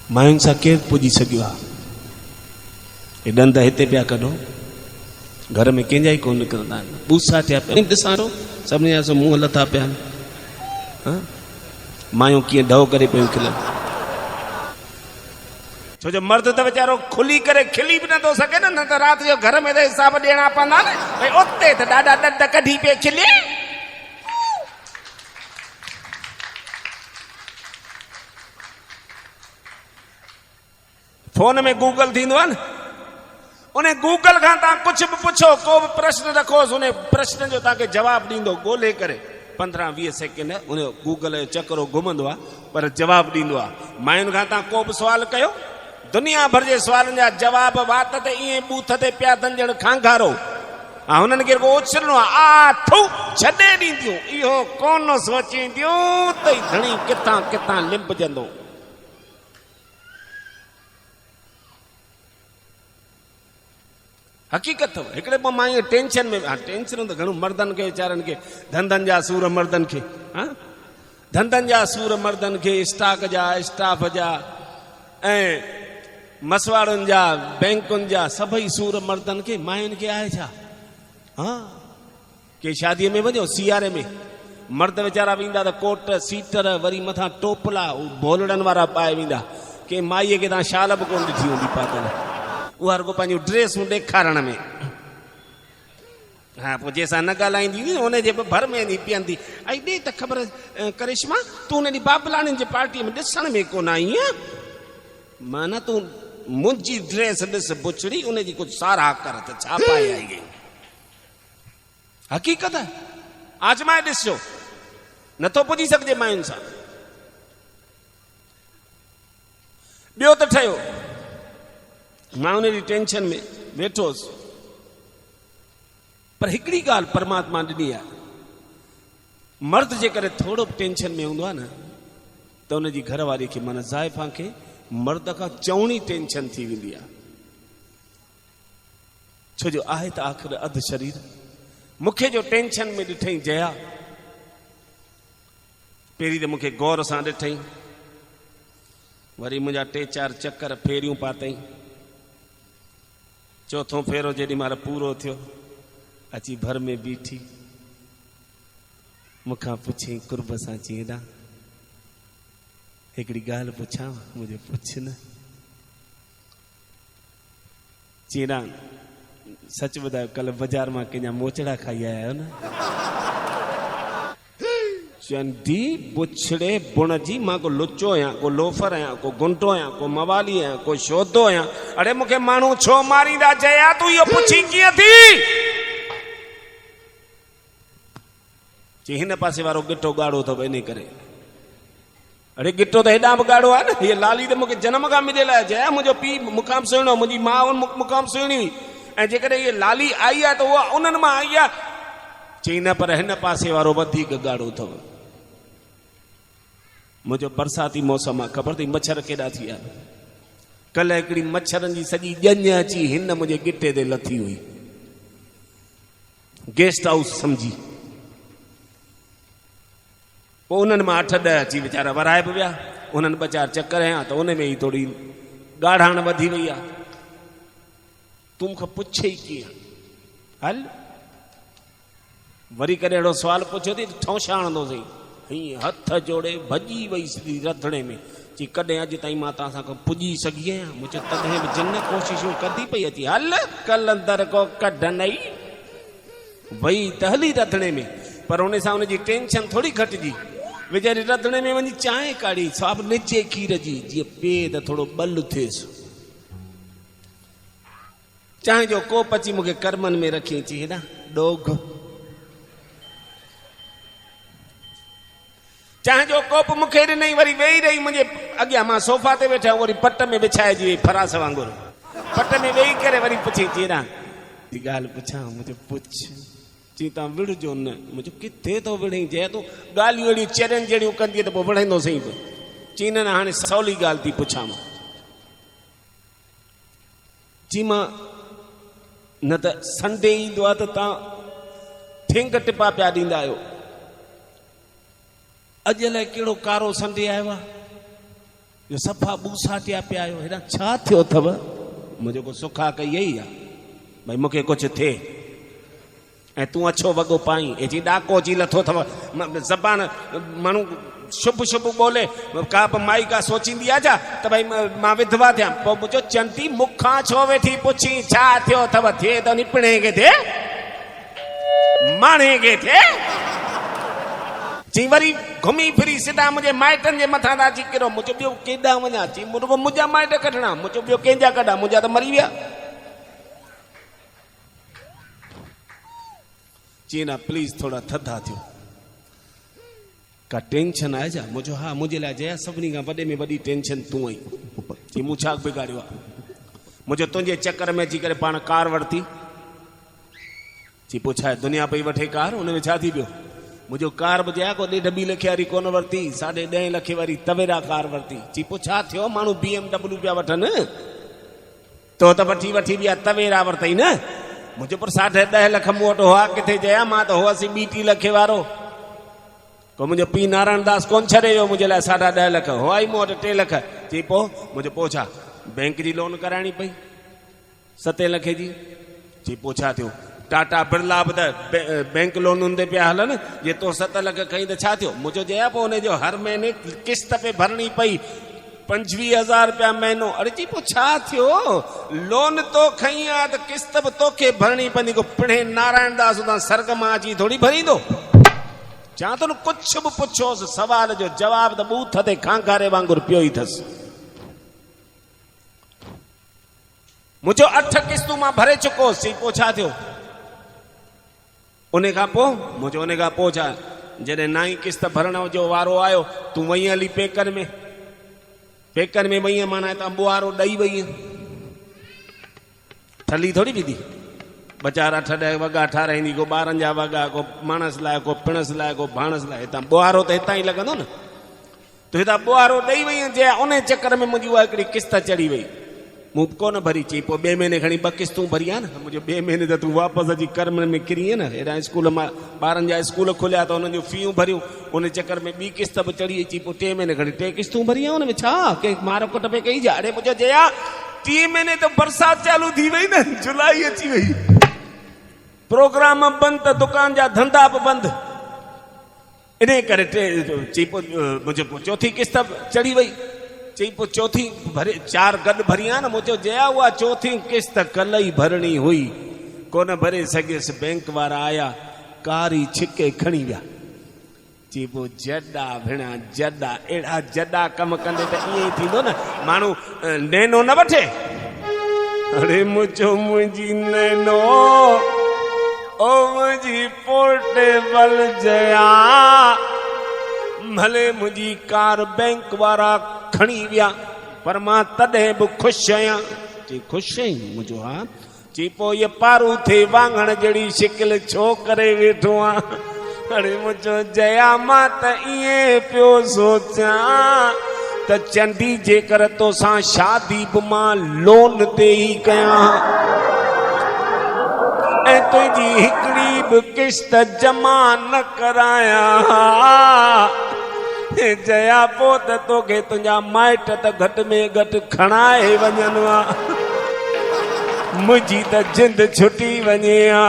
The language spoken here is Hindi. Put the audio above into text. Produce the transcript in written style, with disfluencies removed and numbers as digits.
मायुनि सां केरु पुॼी सघियो आहे? हे ॾंद हिते पिया कढो, घर में कंहिंजा ई कोन निकिरंदा आहिनि, ॿूसा थिया पिया ॾिसां थो, सभिनी जा मुंहं लथा पिया आहिनि। मायूं कीअं ढव करे पियूं खिलनि, छो जो मर्द त वीचारो खुली करे खिली बि नथो सघे न त राति जो घर में त हिसाब ॾियणा पवंदा न, भई उते त ॾाढा ॾंद कढी पिए खिले। फोन में गूगल थींदो आहे न, उन गूगल खां तव्हां कुछ बि पुछो, को बि प्रश्न रखोसि, उन प्रश्न जो तव्हांखे जवाबु ॾींदो ॻोल्हे करे। 15-20 सेकेंड उन गूगल जो चक्रो घुमंदो आहे पर जवाबु ॾींदो आहे। मायुनि खां तव्हां को बि सुवाल कयो, दुनिया भर जे सुवालनि जा जवाब वात ते ईअं बूथ ते पिया अथनि ॼण खांगारो। हुननि खे को उछलणो आहे, छॾे ॾींदियूं, इहो कोन सोचींदियूं त घणी किथां किथां लिंबजंदो। हक़ीक़त अथव। हिकिड़े पोइ मां ईअं टेंशन में, टेंशन त घणो मर्दनि खे वीचारनि खे, धंधनि जा सूर मर्दनि खे, धंधनि जा सूर मर्दनि खे, स्टॉक जा, स्टाफ जा ऐं मसवाड़नि जा, बैंकुनि जा, सभई सूर मर्दनि खे, मायुनि खे आहे छा? के शादीअ में वञो, सियारे में मर्द वीचारा वेंदा त कोट सीटर वरी मथां टोपला भोलड़नि वारा पाए वेंदा। के माईअ खे तव्हां शाल बि कोन ॾिठी हूंदी पातल, उहा रुगो पंहिंजूं ड्रेसूं ॾेखारण में। पोइ जंहिंसां न ॻाल्हाईंदी हुई उनजे भर में पीअंदी। ऐं ॾे त ख़बर करिश्मा, तूं उन ॾींहुं बाबलाणियुनि जे पार्टीअ में ॾिसण में कोन आई आहीं? माना तूं मुंहिंजी ड्रेस ॾिस बुछड़ी, उनजी कुझु साराह कर त छा पाए आई गई। हक़ीक़त आहे, आजमाए ॾिसजो, नथो पुॼी सघिजे मायुनि सां। ॿियो त ठहियो, मां उन जी टेंशन में वेठोसि, पर हिकिड़ी ॻाल्हि परमात्मा ॾिनी आहे, मर्द जे करे थोरो बि टेंशन में हूंदो आहे न त उनजी घरवारी खे, माना ज़ाइफ़ा खे मर्द खां चवणी टेंशन थी वेंदी आहे। छो जो आहे त आख़िर अधु शरीर। मूंखे जो टेंशन में ॾिठई जया, पहिरीं त मूंखे गौर सां ॾिठई, वरी मुंहिंजा 3-4 चकर फेरियूं पातई। चौथों फेरो जेॾी महिल पूरो थियो, अची भर में बीठी, मूंखां पुछई कुर्ब सां, चीड़ा हिकिड़ी ॻाल्हि पुछां? मुंहिंजो पुछ न। चीड़ा सच ॿुधायो, कल्ह बाज़ार मां कंहिंजा मोचड़ा खाई आया आहियो न? चंदी बुछड़े बुण जी, मां को लुचो आहियां, को लोफर आहियां, को गुंडो आहियां, को मवाली आहियां, को शोधो आहियां? अड़े मूंखे माण्हू छो मारींदा जया, तूं इहो पुछी कीअं थी? चई हिन पासे वारो गिटो ॻाढ़ो अथव इन करे। अड़े गिटो त हेॾां बि ॻाढ़ो आहे न, हीअ लाली त मूंखे जनम खां मिलियल आहे। जया मुंहिंजो पीउ मुक़ाम सुहिणो, मुंहिंजी माउ मुक़ाम सुहिणी हुई, ऐं जेकॾहिं इहा लाली आई आहे त उहा उन्हनि मां आई आहे। चई न, पर हिन पासे वारो वधीक ॻाढ़ो अथव। मुंहिंजो बरसाती मौसम आहे, ख़बर अथई मच्छर केॾा थी विया। कल्ह हिकिड़ी मच्छरनि जी सॼी ॼञ अची हिन मुंहिंजे गिटे ते लथी हुई, गेस्ट हाउस सम्झी। पोइ उन्हनि मां 8-10 अची वीचारा वराए बि विया। उन्हनि 2-4 चकर हयां त उन में ई थोरी ॻाढ़ाण वधी वई आहे। तूं मूंखां पुछे ई कीअं? हल वरी करे अहिड़ो सुवाल पुछियो थी ठौंशा हणंदोसीं। हीअं हथ जोड़े भॼी वई सिधी रंधिणे में। चई कॾहिं अॼु ताईं मां तव्हां सां पुॼी सघी आहियां? मुंहिंजो तॾहिं बि जिन कोशिशूं कंदी पई अची। हल कलंदर को कढ नई वई त हली रंधिणे में, पर उन सां उनजी टेंशन थोरी घटिजी। वीचारी रंधिणे में वञी चांहि काढ़ी, साब निचे खीर जी, जीअं पीए त थोरो बल थिएसि। चांहि जो कोप अची मूंखे कर्मनि में रखी। अची हेॾा ॾोघ चांहि जो कोप मूंखे ॾिनई, वरी वेही रही मुंहिंजे अॻियां। मां सोफा ते वेठा, वरी पट में विछाइजी वई फरास वांगुरु। पट में वेही करे वरी पुछी, चीड़ा ती ॻाल्हि पुछां? मुंहिंजो पुछ। चई तव्हां विढ़जो न। मुंहिंजो किथे थो विढ़ई? जंहिं तूं ॻाल्हियूं अहिड़ियूं चरनि जहिड़ियूं कंदी त पोइ विढ़ंदो सही पियो। चई न हाणे सवली ॻाल्हि थी पुछां। चई मां न त संडे ईंदो आहे त तव्हां ठेंग टिपा पिया ॾींदा आहियो, अॼु अलाए कहिड़ो कारो संडे आयो आहे? यो सफ़ा ॿूसाटिया पिया आहियो हेॾा छा थियो अथव मुंहिंजो को सुखा कई यही आहे भई मूंखे कुझु थिए ऐं तूं अछो वॻो पाई एजी ॾाको अची लथो अथव ज़बान माण्हू शुभ शुभ ॿोले का बि माई का सोचींदी आहे छा त भई मां विधवा थियां पोइ मुंहिंजो चंटी मूंखां छो वेठी पुछी छा थियो अथव थिए त निपणे खे थिए माणे खे थिए चई वरी घुमी फिरी सिधा मुंहिंजे माइटनि जे मथां था अची किरो मुंहिंजो ॿियो केॾा वञा चई रुॻो मुंहिंजा माइट कढणा मुंहिंजो ॿियो कंहिंजा कढा मुंहिंजा त मरी विया चई ना प्लीज थोड़ा थधा थियो का टेंशन आहे छा मुंहिंजो हा मुंहिंजे लाइ जया सभिनी खां वॾे में वॾी टेंशन तूं आई चई मूं छा बिगाड़ियो आहे मुंहिंजो तुंहिंजे चकर में अची करे पाण कार वरिती चई पोइ छा आहे दुनिया पई वठे कार हुन में छा थी पियो मुंहिंजो कार बि को 1.5 लख वारी कोन वरिती 10.5 लख वारी तवेरा कार वरिती चई पोइ छा थियो माण्हू BMW पिया वठनि तो त वठी ॿिया तवेरा वरितई न मुंहिंजो पर 10.5 लख मूं वटि हुआ किथे जया मां त हुअसि 2 लख वारो को मुंहिंजो पीउ नारायण दास कोन छॾे वियो मुंहिंजे लाइ 10.5 लख हुआ ई मूं वटि 3 लख चई पोइ मुंहिंजो पोइ छा बैंक जी लोन कराइणी पई 7 लख जी चई पोइ छा थियो टाटा बिरला बि त बैंक लोनुनि ते पिया हलनि जे तो 7 लख खई त छा थियो मुंहिंजो जया पोइ हुनजो हर महीने किस्त पे भरणी पई 25,000 रुपया महीनो अरे जी पोइ छा थियो लोन तो खई आहे त किस्त बि तोखे भरणी पवंदी को पिणे नारायण दास उतां सर्ग मां अची थोरी भरींदो चवां थो न कुझु बि पुछोसि सवाल जो जवाब त बूथ ते खांखारे वांगुरु पियो ई अथसि मुंहिंजो 8 किस्तूं मां भरे चुकोसि पोइ छा थियो उन खां पोइ मुंहिंजो उन खां पोइ छा जॾहिं 9 किस्त भरण जो वारो आयो तूं वई हली पेकर में वई माना हितां ॿुहारो ॾेई वई थली थोरी विधी बचार 8-10 वॻा ठाराईंदी को ॿारनि जा वॻा को माणस लाइ को पिणस लाइ को भाणस लाइ हितां ॿुहारो त हितां ई लॻंदो न त हितां ॿुहारो ॾेई वई जे उन चकर में मुंहिंजी उहा हिकिड़ी किस्त चढ़ी वई मूं कोन भरी चई पोइ 2 महीने खणी 2 किस्तूं भरी आहे न मुंहिंजो 2 महीने त तूं वापसि अची कर्म में किरी न हेॾा स्कूल मां ॿारनि जा स्कूल खुलिया त हुननि जूं फीयूं भरियूं उन चकर में 2 किस्त बि चढ़ी अची पोइ 3 महीने खणी 3 किस्तूं भरी आहे हुन में छा कंहिं मार कुट पे कई जा अरे मुंहिंजो जया 3 महीने त बरसाति चालू थी वई न जुलाई अची वई प्रोग्राम बंदि त दुकान जा धंधा बि बंदि इन करे चई पोइ मुंहिंजो पोइ चौथी किस्त चढ़ी वई चई पोइ चौथी भरे 4 गॾु भरी आहे न मुंहिंजो जया उहा चौथी किस्त कल्ह ई भरणी हुई कोन भरे सघियसि बैंक वारा आया कारी छिके खणी विया चई पोइ जॾा भेणा जॾा अहिड़ा जॾा कम कंदे त ईअं ई थींदो न माण्हू नैनो न वठे अरे मुंहिंजी नैनो ओ मुंहिंजी पोर्टेबल जया भले मुंहिंजी कार बैंक वारा खणी विया पर मां तॾहिं बि ख़ुशि आहियां चई ख़ुशि आहीं मुंहिंजो हा चई पोइ इहे पारू थिए वाङण जहिड़ी शिकिल छो करे वेठो आहे अरे मुंहिंजो जया मां त ईअं पियो सोचां त चंडी जेकर तोसां शादी बि मां लोन ते ई कयां ऐं तुंहिंजी हिकिड़ी बि किस्त जमा न करायां जया पोइ त तोखे तुंहिंजा माइट त घटि में घटि खणाए वञनि मुंहिंजी त जिंद छुटी वञे हा